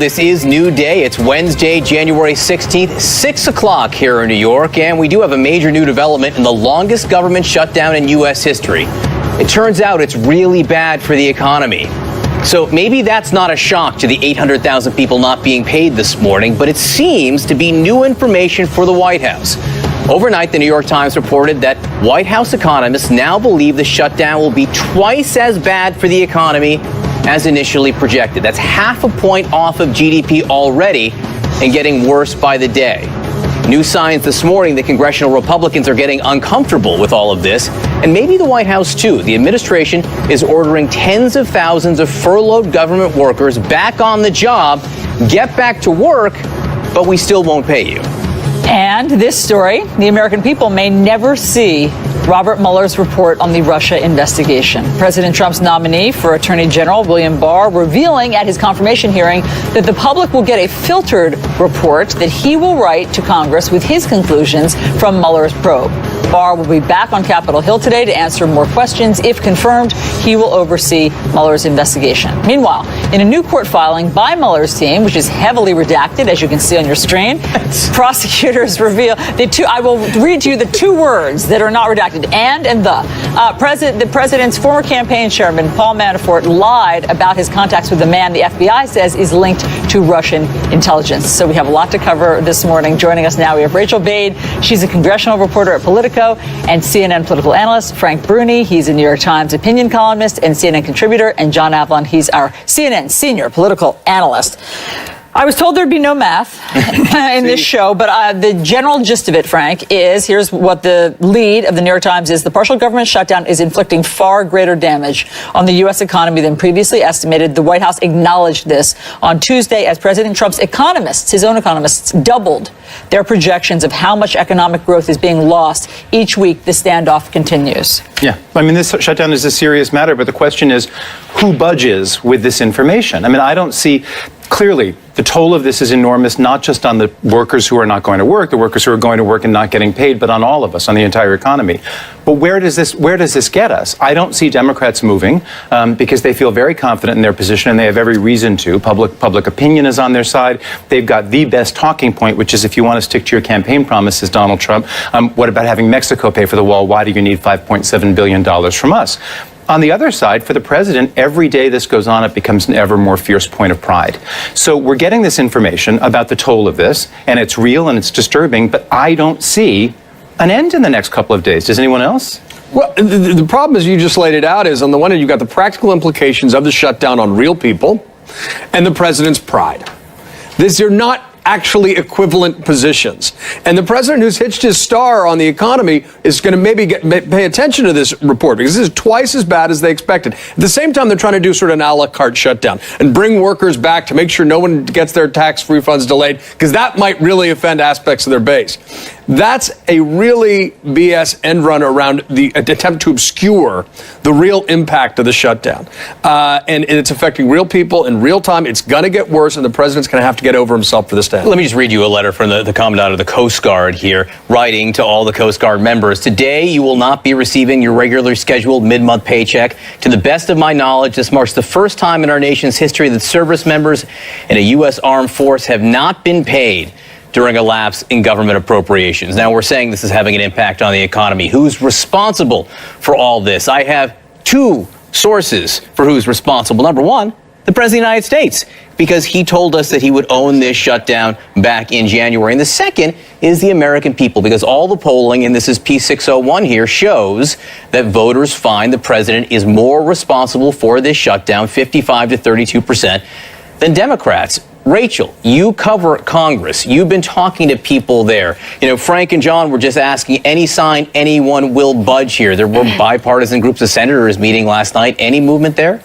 This is New Day. It's Wednesday, January 16th, 6 o'clock here in New York, and we do have a major new development in the longest government shutdown in U.S. history. It turns out it's really bad for the economy. So maybe that's not a shock to the 800,000 people not being paid this morning, but it seems to be new information for the White House. Overnight, the New York Times reported that White House economists now believe the shutdown will be twice as bad for the economy as initially projected. That's half a point off of GDP already and getting worse by the day. New signs this morning that congressional Republicans are getting uncomfortable with all of this, and maybe the White House too. The administration is ordering tens of thousands of furloughed government workers back on the job. Get back to work, but we still won't pay you. And this story, the American people may never see Robert Mueller's report on the Russia investigation. President Trump's nominee for Attorney General William Barr revealing at his confirmation hearing that the public will get a filtered report that he will write to Congress with his conclusions from Mueller's probe. Barr will be back on Capitol Hill today to answer more questions. If confirmed, he will oversee Mueller's investigation. Meanwhile, in a new court filing by Mueller's team, which is heavily redacted, as you can see on your screen, prosecutors reveal I will read to you the two words that are not redacted, and the president's former campaign chairman, Paul Manafort, lied about his contacts with the man the FBI says is linked to Russian intelligence. So we have a lot to cover this morning. Joining us now, we have Rachel Bade. She's a congressional reporter at Politico, and CNN political analyst Frank Bruni. He's a New York Times opinion columnist and CNN contributor, and John Avlon. He's our CNN senior political analyst. I was told there'd be no math in this show, but the general gist of it, Frank, is here's what the lead of the New York Times is. The partial government shutdown is inflicting far greater damage on the U.S. economy than previously estimated. The White House acknowledged this on Tuesday as President Trump's economists, his own economists, doubled their projections of how much economic growth is being lost each week. The standoff continues. Yeah, I mean, this shutdown is a serious matter, but the question is who budges with this information? I mean, I don't see clearly the toll of this is enormous, not just on the workers who are not going to work, the workers who are going to work and not getting paid, but on all of us, on the entire economy. But where does this get us? I don't see Democrats moving because they feel very confident in their position, and they have every reason to. Public opinion is on their side. They've got the best talking point, which is if you want to stick to your campaign promises, Donald Trump, what about having Mexico pay for the wall? Why do you need $5.7 billion from us? On the other side, for the president, every day this goes on, it becomes an ever more fierce point of pride. So we're getting this information about the toll of this, and it's real and it's disturbing, but I don't see an end in the next couple of days. Does anyone else? Well, the problem, as you just laid it out, is on the one hand, you've got the practical implications of the shutdown on real people and the president's pride. These are not actually equivalent positions. And the president who's hitched his star on the economy is going to maybe pay attention to this report because this is twice as bad as they expected. At the same time, they're trying to do sort of an a la carte shutdown and bring workers back to make sure no one gets their tax refunds delayed, because that might really offend aspects of their base. That's a really BS end run around the attempt to obscure the real impact of the shutdown. And it's affecting real people in real time. It's going to get worse, and the president's going to have to get over himself for this day. Let me just read you a letter from the Commandant of the Coast Guard here, writing to all the Coast Guard members. Today, you will not be receiving your regularly scheduled mid-month paycheck. To the best of my knowledge, this marks the first time in our nation's history that service members in a U.S. armed force have not been paid during a lapse in government appropriations. Now, we're saying this is having an impact on the economy. Who's responsible for all this? I have two sources for who's responsible. Number one, the President of the United States, because he told us that he would own this shutdown back in January. And the second is the American people, because all the polling, and this is P601 here, shows that voters find the president is more responsible for this shutdown, 55 to 32%, than Democrats. Rachel, you cover Congress. You've been talking to people there. You know, Frank and John were just asking any sign anyone will budge here. There were bipartisan groups of senators meeting last night. Any movement there?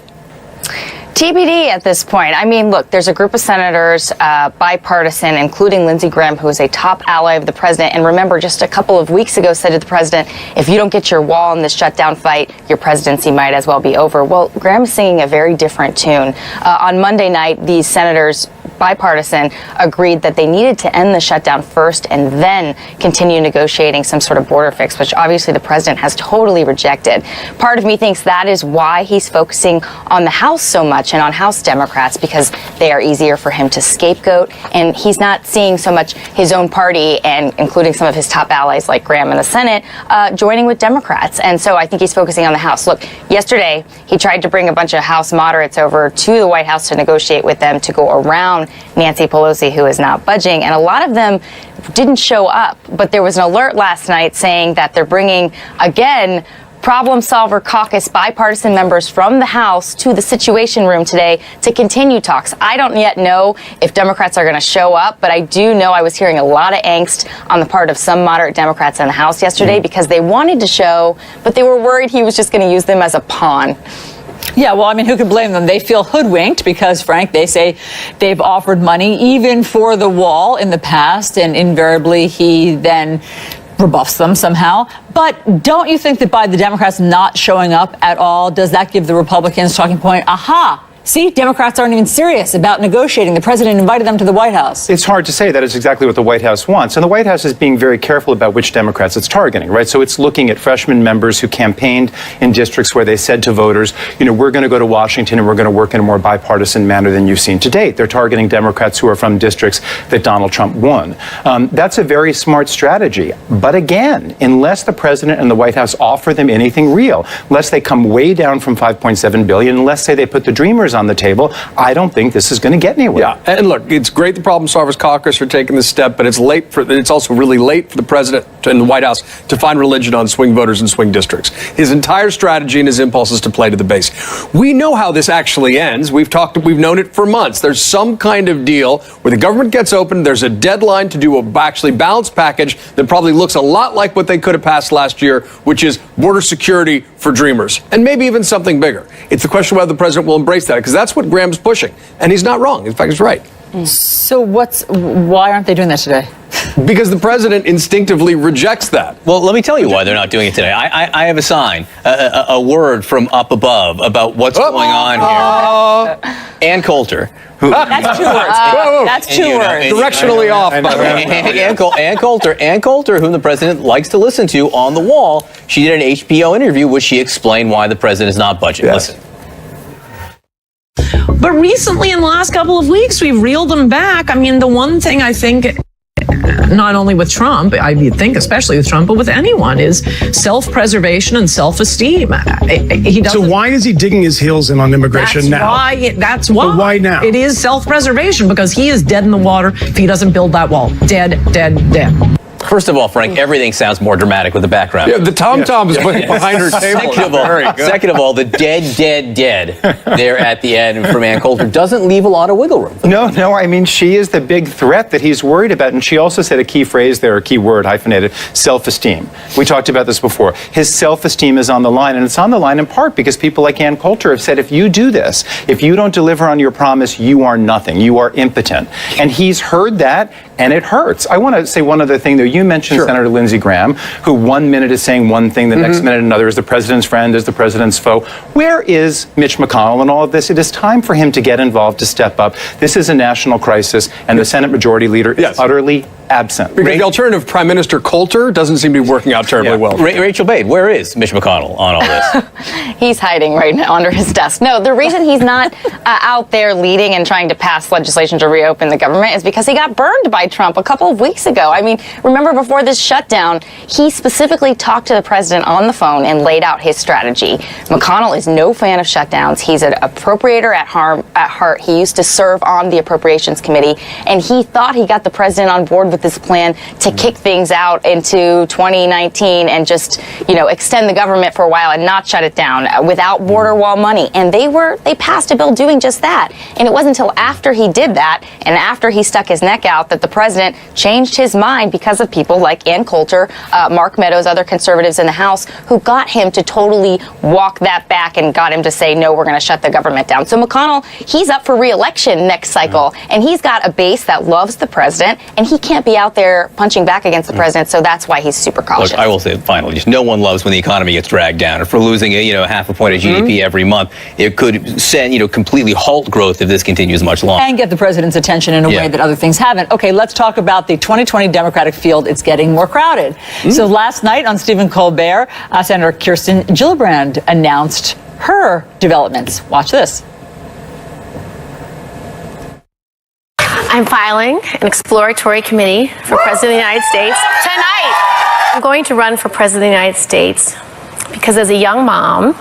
TBD at this point. I mean, look, there's a group of senators, bipartisan, including Lindsey Graham, who is a top ally of the president. And remember, just a couple of weeks ago said to the president, if you don't get your wall in this shutdown fight, your presidency might as well be over. Well, Graham is singing a very different tune. On Monday night, these senators bipartisan, agreed that they needed to end the shutdown first and then continue negotiating some sort of border fix, which obviously the president has totally rejected. Part of me thinks that is why he's focusing on the House so much and on House Democrats, because they are easier for him to scapegoat, and he's not seeing so much his own party, and including some of his top allies like Graham in the Senate, joining with Democrats. And so I think he's focusing on the House. Look, yesterday he tried to bring a bunch of House moderates over to the White House to negotiate with them to go around Nancy Pelosi, who is not budging. And a lot of them didn't show up. But there was an alert last night saying that they're bringing, again, Problem Solver Caucus bipartisan members from the House to the Situation Room today to continue talks. I don't yet know if Democrats are going to show up, but I do know I was hearing a lot of angst on the part of some moderate Democrats in the House yesterday because they wanted to show, but they were worried he was just going to use them as a pawn. Yeah, well, I mean, who could blame them? They feel hoodwinked because, Frank, they say they've offered money even for the wall in the past, and invariably he then rebuffs them somehow. But don't you think that by the Democrats not showing up at all, does that give the Republicans talking point? Aha! See, Democrats aren't even serious about negotiating. The president invited them to the White House. It's hard to say. That is exactly what the White House wants. And the White House is being very careful about which Democrats it's targeting, right? So it's looking at freshman members who campaigned in districts where they said to voters, you know, we're going to go to Washington and we're going to work in a more bipartisan manner than you've seen to date. They're targeting Democrats who are from districts that Donald Trump won. That's a very smart strategy. But again, unless the president and the White House offer them anything real, unless they come way down from $5.7 billion, unless say they put the Dreamers on the table, I don't think this is going to get anywhere. Yeah, and look, it's great the Problem Solvers Caucus are taking this step, but it's also really late for the president and the White House to find religion on swing voters and swing districts. His entire strategy and his impulse is to play to the base. We know how this actually ends. We've known it for months. There's some kind of deal where the government gets open, there's a deadline to do a actually balanced package that probably looks a lot like what they could have passed last year, which is border security for Dreamers, and maybe even something bigger. It's the question whether the president will embrace that, because that's what Graham's pushing, and he's not wrong. In fact, he's right. So why aren't they doing that today? Because the president instinctively rejects that. Well, let me tell you why they're not doing it today. I have a sign, a word from up above about what's going on here. Ann Coulter. That's 2 words. That's 2 words. Directionally off, by the way. Ann Coulter, whom the president likes to listen to on the wall, she did an HBO interview which she explained why the president is not budgeting. Yes. Listen. But recently, in the last couple of weeks, we've reeled them back. I mean, the one thing I think, not only with Trump, I think especially with Trump, but with anyone, is self-preservation and self-esteem. So why is he digging his heels in on immigration now? That's why. But why now? It is self-preservation because he is dead in the water if he doesn't build that wall. Dead, dead, dead. First of all, Frank, everything sounds more dramatic with the background. Yeah, the tom-tom is behind her table. Second of all, the dead there at the end from Ann Coulter doesn't leave a lot of wiggle room. No, I mean, she is the big threat that he's worried about. And she also said a key phrase there, a key word, hyphenated, self-esteem. We talked about this before. His self-esteem is on the line, and it's on the line in part because people like Ann Coulter have said, if you do this, if you don't deliver on your promise, you are nothing. You are impotent. And he's heard that, and it hurts. I want to say one other thing, though. You mentioned Senator Lindsey Graham, who 1 minute is saying one thing, the next minute another, is the president's friend, is the president's foe. Where is Mitch McConnell in all of this? It is time for him to get involved, to step up. This is a national crisis, and the Senate Majority Leader is utterly absent. Because the alternative, Prime Minister Coulter, doesn't seem to be working out terribly well. Rachel Bade, where is Mitch McConnell on all this? He's hiding right now under his desk. No, the reason he's not out there leading and trying to pass legislation to reopen the government is because he got burned by Trump a couple of weeks ago. I mean, remember before this shutdown, he specifically talked to the president on the phone and laid out his strategy. McConnell is no fan of shutdowns. He's an appropriator at heart. He used to serve on the Appropriations Committee, and he thought he got the president on board with this plan to kick things out into 2019 and just, extend the government for a while and not shut it down without border wall money. And they passed a bill doing just that. And it wasn't until after he did that and after he stuck his neck out that the president changed his mind because of people like Ann Coulter, Mark Meadows, other conservatives in the House who got him to totally walk that back and got him to say, no, we're going to shut the government down. So McConnell, he's up for re-election next cycle, and he's got a base that loves the president, and he can't can't be out there punching back against the president, so that's why he's super cautious. Look, I will say finally, just no one loves when the economy gets dragged down. If we're losing half a point of GDP every month, it could send completely halt growth if this continues much longer. And get the president's attention in a way that other things haven't. Okay, let's talk about the 2020 Democratic field. It's getting more crowded. So last night on Stephen Colbert, Senator Kirsten Gillibrand announced her developments. Watch this. I'm filing an exploratory committee for President of the United States tonight. I'm going to run for President of the United States because as a young mom,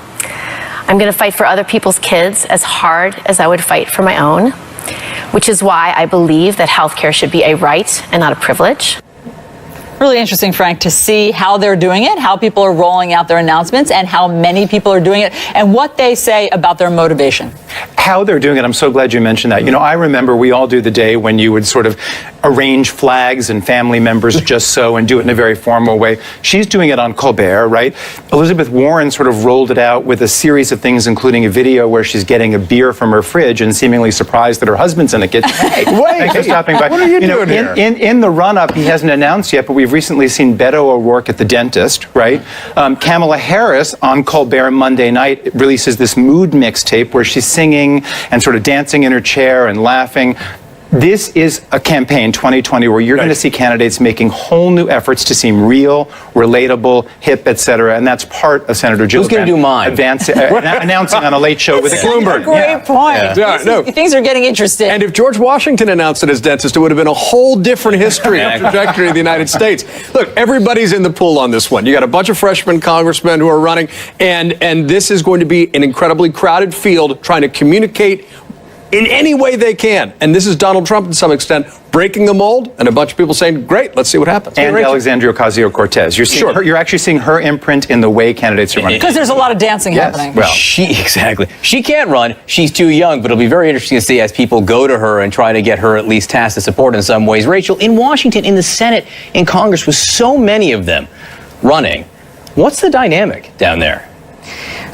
I'm going to fight for other people's kids as hard as I would fight for my own, which is why I believe that healthcare should be a right and not a privilege. Really interesting, Frank, to see how they're doing it, how people are rolling out their announcements, and how many people are doing it, and what they say about their motivation. How they're doing it, I'm so glad you mentioned that. I remember we all do the day when you would sort of arrange flags and family members just so and do it in a very formal way. She's doing it on Colbert, right? Elizabeth Warren sort of rolled it out with a series of things, including a video where she's getting a beer from her fridge and seemingly surprised that her husband's in the kitchen. Hey, thanks for stopping by. What are you doing here? In the run-up, he hasn't announced yet, but we've recently seen Beto O'Rourke at the dentist, right? Kamala Harris on Colbert Monday night releases this mood mixtape where she's singing and sort of dancing in her chair and laughing. This is a campaign, 2020, where you're going to see candidates making whole new efforts to seem real, relatable, hip, etc. And that's part of Senator Gillibrand. Who's going to do mine? Announcing on a late show with Bloomberg. Great point. Things are getting interesting. And if George Washington announced it as dentist, it would have been a whole different history and trajectory of the United States. Look, everybody's in the pool on this one. You got a bunch of freshman congressmen who are running, and this is going to be an incredibly crowded field trying to communicate in any way they can. And this is Donald Trump, to some extent, breaking the mold, and a bunch of people saying, great, let's see what happens. And Alexandria Ocasio-Cortez. You're actually seeing her imprint in the way candidates are running. Because there's a lot of dancing happening. Well, She can't run. She's too young, but it'll be very interesting to see as people go to her and try to get her at least tacit support in some ways. Rachel, in Washington, in the Senate, in Congress, with so many of them running, what's the dynamic down there?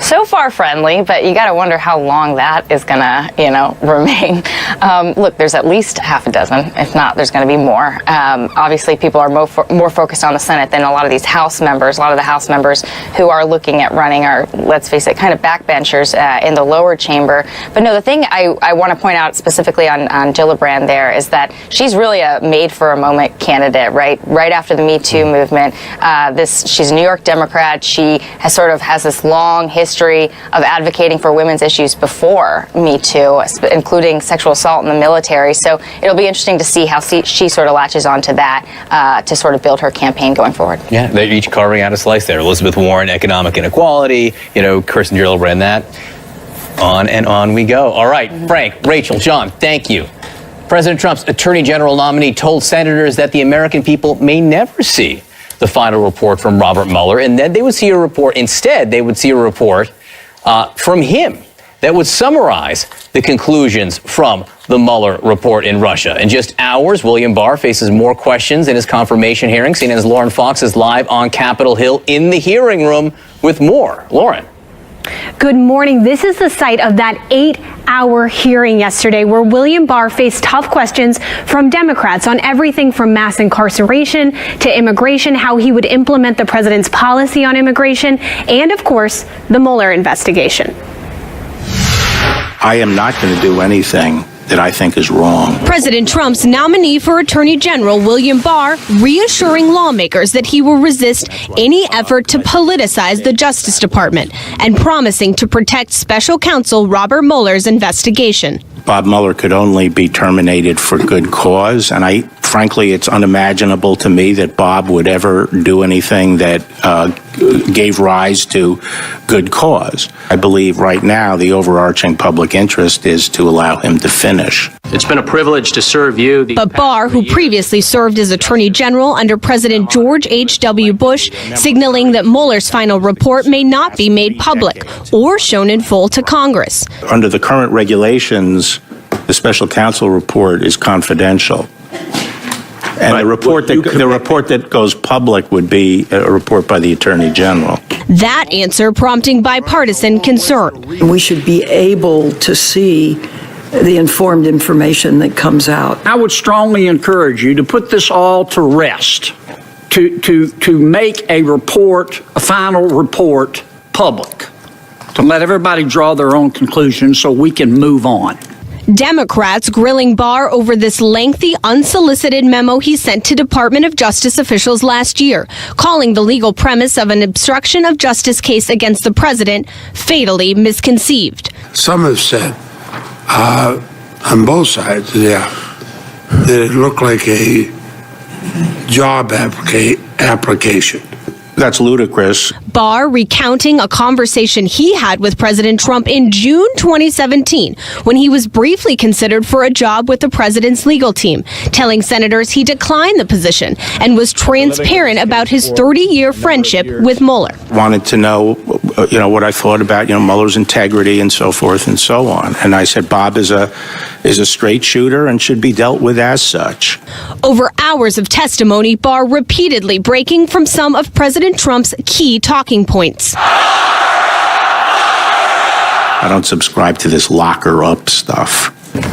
So far friendly, but you got to wonder how long that is going to, remain. Look, there's at least half a dozen. If not, there's going to be more. Obviously, people are more focused on the Senate than a lot of these House members. A lot of the House members who are looking at running are, let's face it, kind of backbenchers in the lower chamber. But no, the thing I want to point out specifically on Gillibrand there is that she's really a made-for-a-moment candidate, right? Right after the Me Too movement. She's a New York Democrat. She has this long history of advocating for women's issues before Me Too, including sexual assault in the military. So it'll be interesting to see how she sort of latches onto that to sort of build her campaign going forward. Yeah, they're each carving out a slice there. Elizabeth Warren, economic inequality, Kirsten Gillibrand, that. On and on we go. All right, Frank, Rachel, John, thank you. President Trump's Attorney General nominee told senators that the American people may never see the final report from Robert Mueller, and then they would see a report. Instead, they would see a report from him that would summarize the conclusions from the Mueller report in Russia. In just hours, William Barr faces more questions in his confirmation hearing. CNN's Lauren Fox is live on Capitol Hill in the hearing room with more. Lauren. Good morning. This is the site of that 8-hour hearing yesterday where William Barr faced tough questions from Democrats on everything from mass incarceration to immigration, how he would implement the president's policy on immigration, and, of course, the Mueller investigation. I am not going to do anything that I think is wrong. President Trump's nominee for Attorney General William Barr reassuring lawmakers that he will resist any effort to politicize the Justice Department and promising to protect special counsel Robert Mueller's investigation. Bob Mueller could only be terminated for good cause, and frankly, it's unimaginable to me that Bob would ever do anything that gave rise to good cause. I believe right now the overarching public interest is to allow him to finish. It's been a privilege to serve you. But Barr, who previously served as Attorney General under President George H.W. Bush, signaling that Mueller's final report may not be made public or shown in full to Congress. Under the current regulations, the special counsel report is confidential. And the report that goes public would be a report by the Attorney General. That answer prompting bipartisan concern. We should be able to see the informed information that comes out. I would strongly encourage you to put this all to rest, to make a report, a final report, public, to let everybody draw their own conclusions so we can move on. Democrats grilling Barr over this lengthy, unsolicited memo he sent to Department of Justice officials last year, calling the legal premise of an obstruction of justice case against the president fatally misconceived. Some have said, on both sides, that it looked like a job application. That's ludicrous. Barr recounting a conversation he had with President Trump in June 2017 when he was briefly considered for a job with the president's legal team, telling senators he declined the position and was transparent about his 30-year friendship with Mueller. Wanted to know, what I thought about, Mueller's integrity and so forth and so on. And I said, Bob is a straight shooter and should be dealt with as such. Over hours of testimony, Barr repeatedly breaking from some of President Trump's key talking points. I don't subscribe to this locker up stuff.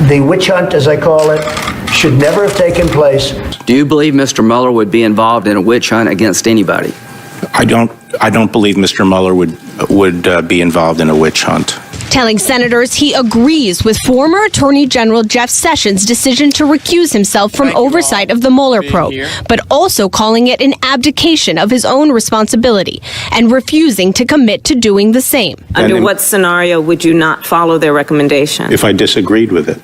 The witch hunt, as I call it, should never have taken place. Do you believe Mr. Mueller would be involved in a witch hunt against anybody? I don't believe Mr. Mueller would be involved in a witch hunt. Telling senators he agrees with former Attorney General Jeff Sessions' decision to recuse himself from oversight of the Mueller probe, but also calling it an abdication of his own responsibility and refusing to commit to doing the same. Under what scenario would you not follow their recommendation? If I disagreed with it.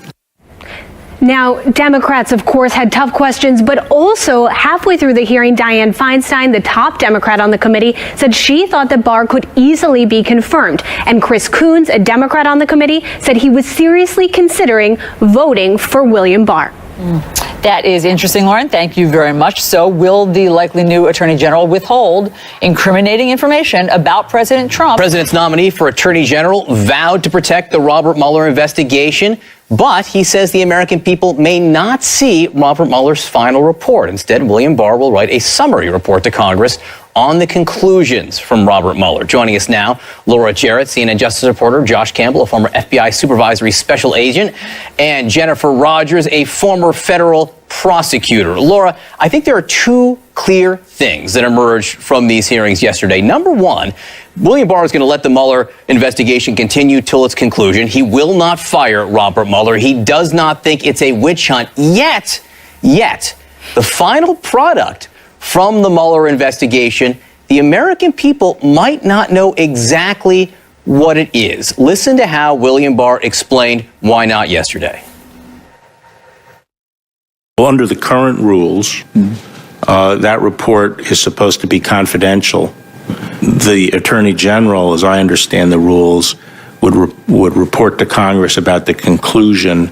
Now, Democrats, of course, had tough questions, but also halfway through the hearing, Dianne Feinstein, the top Democrat on the committee, said she thought that Barr could easily be confirmed. And Chris Coons, a Democrat on the committee, said he was seriously considering voting for William Barr. That is interesting, Lauren. Thank you very much. So will the likely new Attorney General withhold incriminating information about President Trump? President's nominee for Attorney General vowed to protect the Robert Mueller investigation, but he says the American people may not see Robert Mueller's final report. Instead, William Barr will write a summary report to Congress on the conclusions from Robert Mueller. Joining us now, Laura Jarrett, CNN Justice reporter, Josh Campbell, a former FBI supervisory special agent, and Jennifer Rogers, a former federal prosecutor. Laura, I think there are two clear things that emerged from these hearings yesterday. Number one, William Barr is going to let the Mueller investigation continue till its conclusion. He will not fire Robert Mueller. He does not think it's a witch hunt yet. The final product from the Mueller investigation, the American people might not know exactly what it is. Listen to how William Barr explained why not yesterday. Well, under the current rules, that report is supposed to be confidential. The Attorney General, as I understand the rules, would report to Congress about the conclusion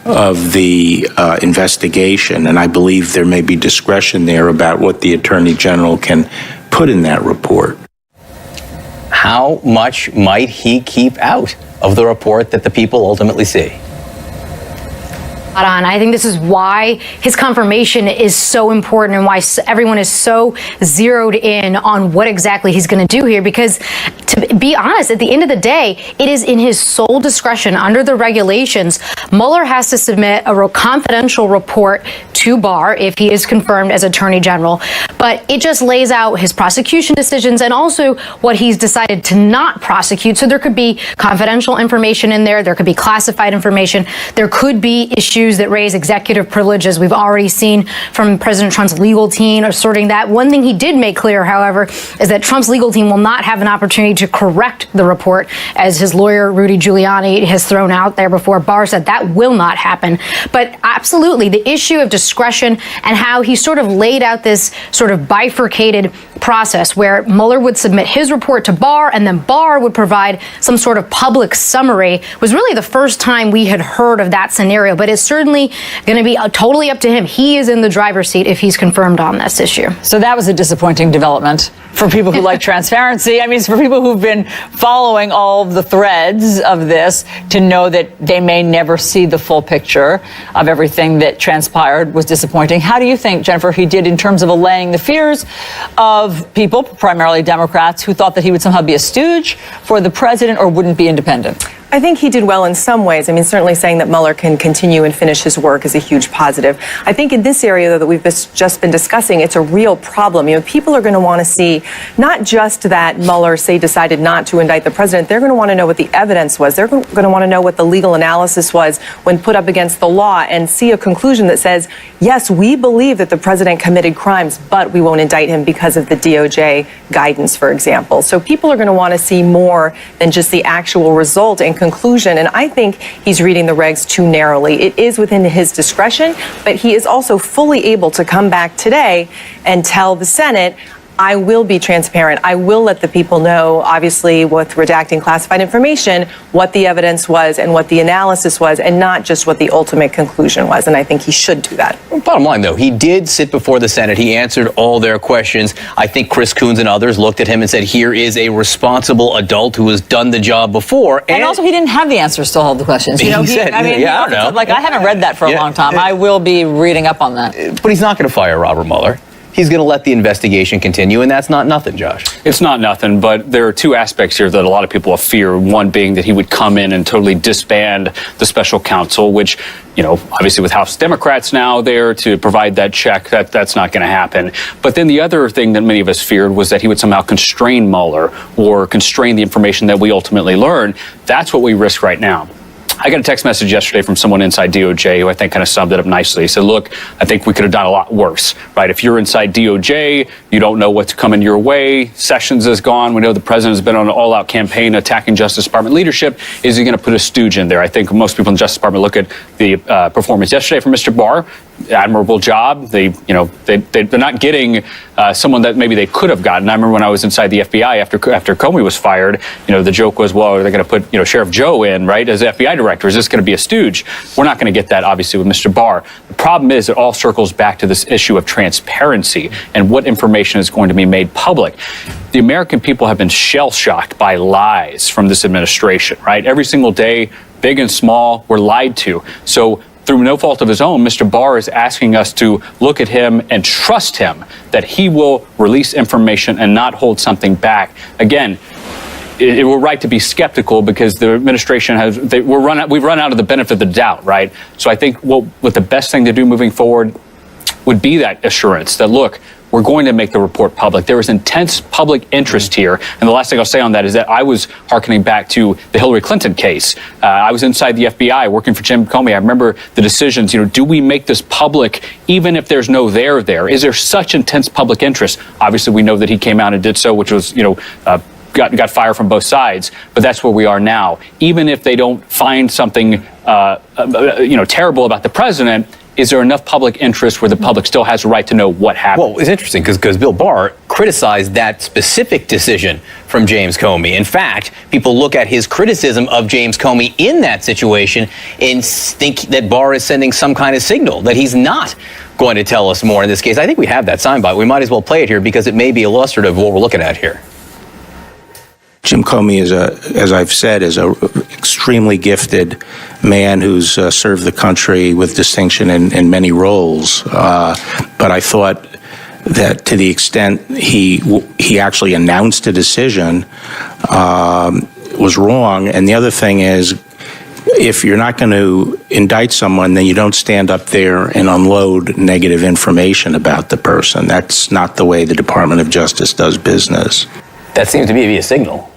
of the investigation, and I believe there may be discretion there about what the Attorney General can put in that report. How much might he keep out of the report that the people ultimately see? I think this is why his confirmation is so important and why everyone is so zeroed in on what exactly he's going to do here. Because to be honest, at the end of the day, it is in his sole discretion under the regulations. Mueller has to submit a confidential report to Barr if he is confirmed as Attorney General. But it just lays out his prosecution decisions and also what he's decided to not prosecute. So there could be confidential information in there. There could be classified information. There could be issues that raise executive privilege, as we've already seen from President Trump's legal team asserting that. One thing he did make clear, however, is that Trump's legal team will not have an opportunity to correct the report, as his lawyer, Rudy Giuliani, has thrown out there before. Barr said that will not happen. But absolutely, the issue of discretion and how he sort of laid out this sort of bifurcated process where Mueller would submit his report to Barr and then Barr would provide some sort of public summary was really the first time we had heard of that scenario. But it's certainly going to be totally up to him. He is in the driver's seat if he's confirmed on this issue. So that was a disappointing development for people who like transparency. I mean, it's for people who've been following all of the threads of this to know that they may never see the full picture of everything that transpired was disappointing. How do you think, Jennifer, he did in terms of allaying the fears of people, primarily Democrats, who thought that he would somehow be a stooge for the president or wouldn't be independent? I think he did well in some ways. I mean, certainly saying that Mueller can continue and finish his work is a huge positive. I think in this area, though, that we've just been discussing, it's a real problem. You know, people are going to want to see not just that Mueller, say, decided not to indict the president. They're going to want to know what the evidence was. They're going to want to know what the legal analysis was when put up against the law and see a conclusion that says, yes, we believe that the president committed crimes, but we won't indict him because of the DOJ guidance, for example. So people are going to want to see more than just the actual result and conclusion. And I think he's reading the regs too narrowly. It is within his discretion, but he is also fully able to come back today and tell the Senate, I will be transparent. I will let the people know, obviously, with redacting classified information, what the evidence was and what the analysis was, and not just what the ultimate conclusion was. And I think he should do that. Bottom line, though, he did sit before the Senate. He answered all their questions. I think Chris Coons and others looked at him and said, here is a responsible adult who has done the job before. And also, he didn't have the answers to all the questions. You know, he said, I don't know. Like, I haven't read that for a long time. I will be reading up on that. But he's not going to fire Robert Mueller. He's going to let the investigation continue, and that's not nothing, Josh. It's not nothing, but there are two aspects here that a lot of people have fear. One being that he would come in and totally disband the special counsel, which, you know, obviously with House Democrats now there to provide that check, that's not going to happen. But then the other thing that many of us feared was that he would somehow constrain Mueller or constrain the information that we ultimately learn. That's what we risk right now. I got a text message yesterday from someone inside DOJ who I think kind of summed it up nicely. He said, look, I think we could have done a lot worse, right? If you're inside DOJ, you don't know what's coming your way. Sessions is gone. We know the president has been on an all-out campaign attacking Justice Department leadership. Is he going to put a stooge in there? I think most people in the Justice Department look at the performance yesterday from Mr. Barr. Admirable job. They're not getting someone that maybe they could have gotten. I remember when I was inside the FBI after Comey was fired, you know, the joke was, well, are they going to put, you know, Sheriff Joe in, right, as FBI director? Is this going to be a stooge? We're not going to get that, obviously, with Mr. Barr. The problem is it all circles back to this issue of transparency and what information is going to be made public. The American people have been shell-shocked by lies from this administration, right? Every single day, big and small, we're lied to. So through no fault of his own, Mr. Barr is asking us to look at him and trust him that he will release information and not hold something back. Again, we're right to be skeptical because the administration we've run out of the benefit of the doubt, right? So I think what the best thing to do moving forward would be that assurance that, look, we're going to make the report public. There is intense public interest here. And the last thing I'll say on that is that I was hearkening back to the Hillary Clinton case. I was inside the FBI working for Jim Comey. I remember the decisions, you know, do we make this public even if there's no there there? Is there such intense public interest? Obviously, we know that he came out and did so, which was, you know, got fire from both sides, but that's where we are now. Even if they don't find something, you know, terrible about the president, is there enough public interest where the public still has a right to know what happened? Well, it's interesting because Bill Barr criticized that specific decision from James Comey. In fact, people look at his criticism of James Comey in that situation and think that Barr is sending some kind of signal that he's not going to tell us more in this case. I think we have that soundbite. We might as well play it here because it may be illustrative of what we're looking at here. Jim Comey is as I've said, is a extremely gifted man who's served the country with distinction in many roles. But I thought that to the extent he actually announced a decision was wrong. And the other thing is, if you're not going to indict someone, then you don't stand up there and unload negative information about the person. That's not the way the Department of Justice does business. That seems to be a signal.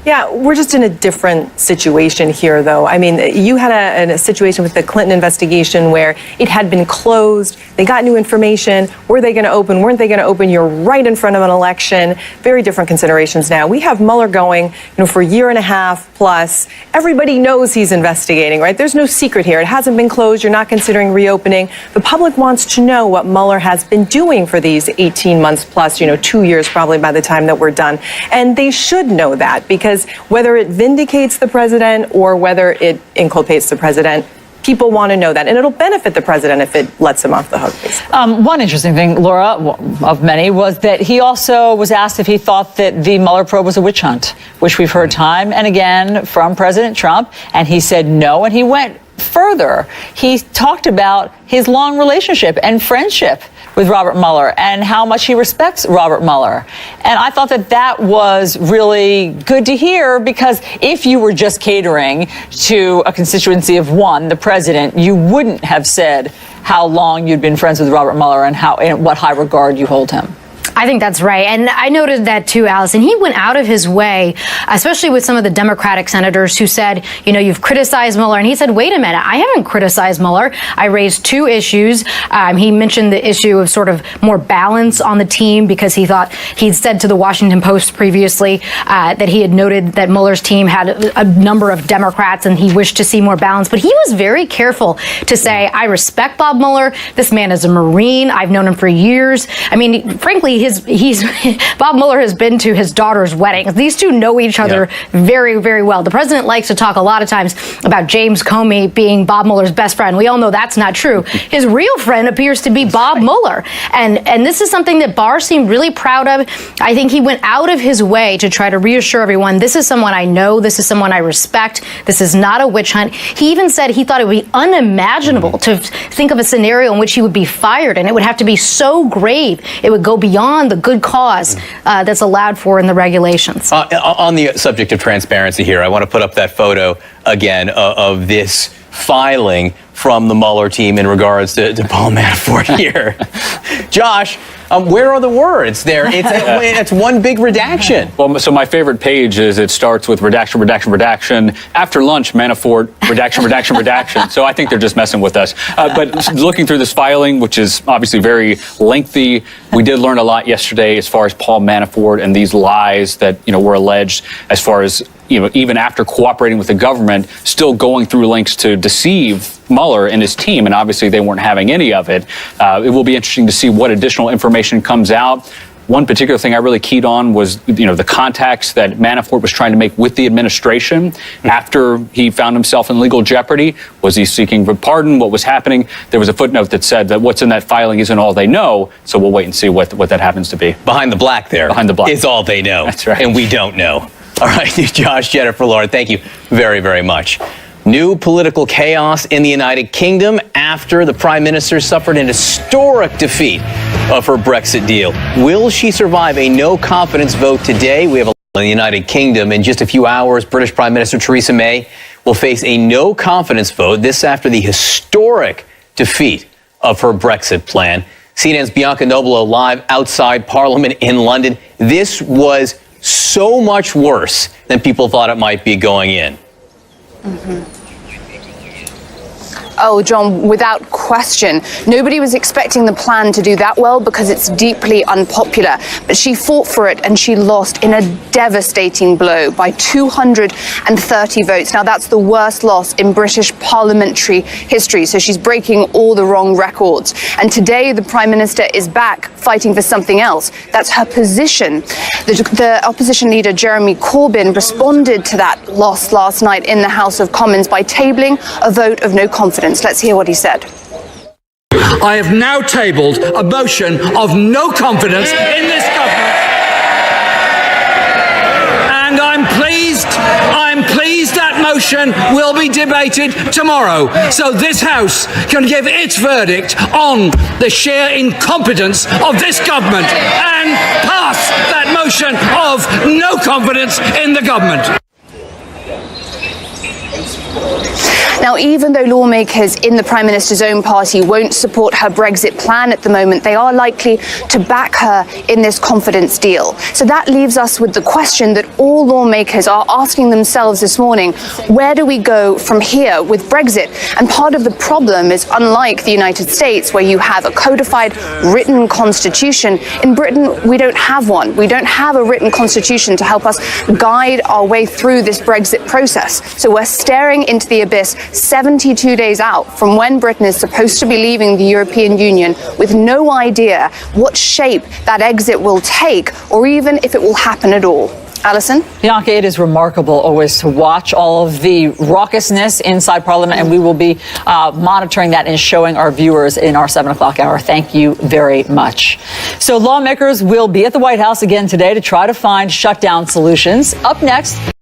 Yeah, we're just in a different situation here, though. I mean, you had a situation with the Clinton investigation where it had been closed. They got new information. Were they going to open? Weren't they going to open? You're right in front of an election. Very different considerations now. We have Mueller going, for a year and a half plus. Everybody knows he's investigating, right? There's no secret here. It hasn't been closed. You're not considering reopening. The public wants to know what Mueller has been doing for these 18 months plus, 2 years probably by the time that we're done. And they should know that because whether it vindicates the president or whether it inculpates the president, people want to know that. And it'll benefit the president if it lets him off the hook, basically. One interesting thing, Laura, of many, was that he also was asked if he thought that the Mueller probe was a witch hunt, which we've heard time and again from President Trump. And he said no, and he went further. He talked about his long relationship and friendship with Robert Mueller and how much he respects Robert Mueller. And I thought that that was really good to hear, because if you were just catering to a constituency of one, the president, you wouldn't have said how long you'd been friends with Robert Mueller and in what high regard you hold him. I think that's right. And I noted that too, Allison. He went out of his way, especially with some of the Democratic senators who said, you know, you've criticized Mueller. And he said, wait a minute, I haven't criticized Mueller. I raised two issues. He mentioned the issue of sort of more balance on the team, because he thought he'd said to the Washington Post previously that he had noted that Mueller's team had a number of Democrats and he wished to see more balance. But he was very careful to say, I respect Bob Mueller. This man is a Marine. I've known him for years. I mean, frankly, Bob Mueller has been to his daughter's wedding. These two know each other very, very well. The president likes to talk a lot of times about James Comey being Bob Mueller's best friend. We all know that's not true. His real friend appears to be Bob Mueller. And this is something that Barr seemed really proud of. I think he went out of his way to try to reassure everyone, this is someone I know, this is someone I respect, this is not a witch hunt. He even said he thought it would be unimaginable to think of a scenario in which he would be fired, and it would have to be so grave it would go beyond the good cause that's allowed for in the regulations. On the subject of transparency here, I want to put up that photo again of this filing from the Mueller team in regards to Paul Manafort here. Josh, where are the words there? It's one big redaction. Well, so my favorite page is it starts with redaction, redaction, redaction. After lunch, Manafort, redaction, redaction, redaction. So I think they're just messing with us. But looking through this filing, which is obviously very lengthy, we did learn a lot yesterday as far as Paul Manafort and these lies that, you know, were alleged, as far as, you know, even after cooperating with the government, still going through links to deceive Mueller and his team, and obviously they weren't having any of it. It will be interesting to see what additional information comes out. One particular thing I really keyed on was, you know, the contacts that Manafort was trying to make with the administration after he found himself in legal jeopardy. Was he seeking a pardon? What was happening? There was a footnote that said that what's in that filing isn't all they know, so we'll wait and see what that happens to be. Behind the black there. Behind the black. Is all they know. That's right. And we don't know. All right, Josh, Jennifer, Lauren, thank you very, very much. New political chaos in the United Kingdom after the Prime Minister suffered an historic defeat of her Brexit deal. Will she survive a no-confidence vote today? We have in the United Kingdom. In just a few hours, British Prime Minister Theresa May will face a no-confidence vote. This after the historic defeat of her Brexit plan. CNN's Bianca Nobilo live outside Parliament in London. This was so much worse than people thought it might be going in. Oh, John, without question. Nobody was expecting the plan to do that well because it's deeply unpopular. But she fought for it and she lost in a devastating blow by 230 votes. Now, that's the worst loss in British parliamentary history. So she's breaking all the wrong records. And today, the Prime Minister is back fighting for something else. That's her position. The opposition leader, Jeremy Corbyn, responded to that loss last night in the House of Commons by tabling a vote of no confidence. Let's hear what he said. I have now tabled a motion of no confidence in this government. And I'm pleased that motion will be debated tomorrow, so this House can give its verdict on the sheer incompetence of this government and pass that motion of no confidence in the government. Now, even though lawmakers in the Prime Minister's own party won't support her Brexit plan at the moment, they are likely to back her in this confidence deal. So that leaves us with the question that all lawmakers are asking themselves this morning: where do we go from here with Brexit? And part of the problem is, unlike the United States, where you have a codified written constitution, in Britain we don't have one. We don't have a written constitution to help us guide our way through this Brexit process. So we're staring into the abyss 72 days out from when Britain is supposed to be leaving the European Union, with no idea what shape that exit will take, or even if it will happen at all. Alison? Bianca, it is remarkable always to watch all of the raucousness inside Parliament, and we will be monitoring that and showing our viewers in our 7 o'clock hour. Thank you very much. So lawmakers will be at the White House again today to try to find shutdown solutions. Up next,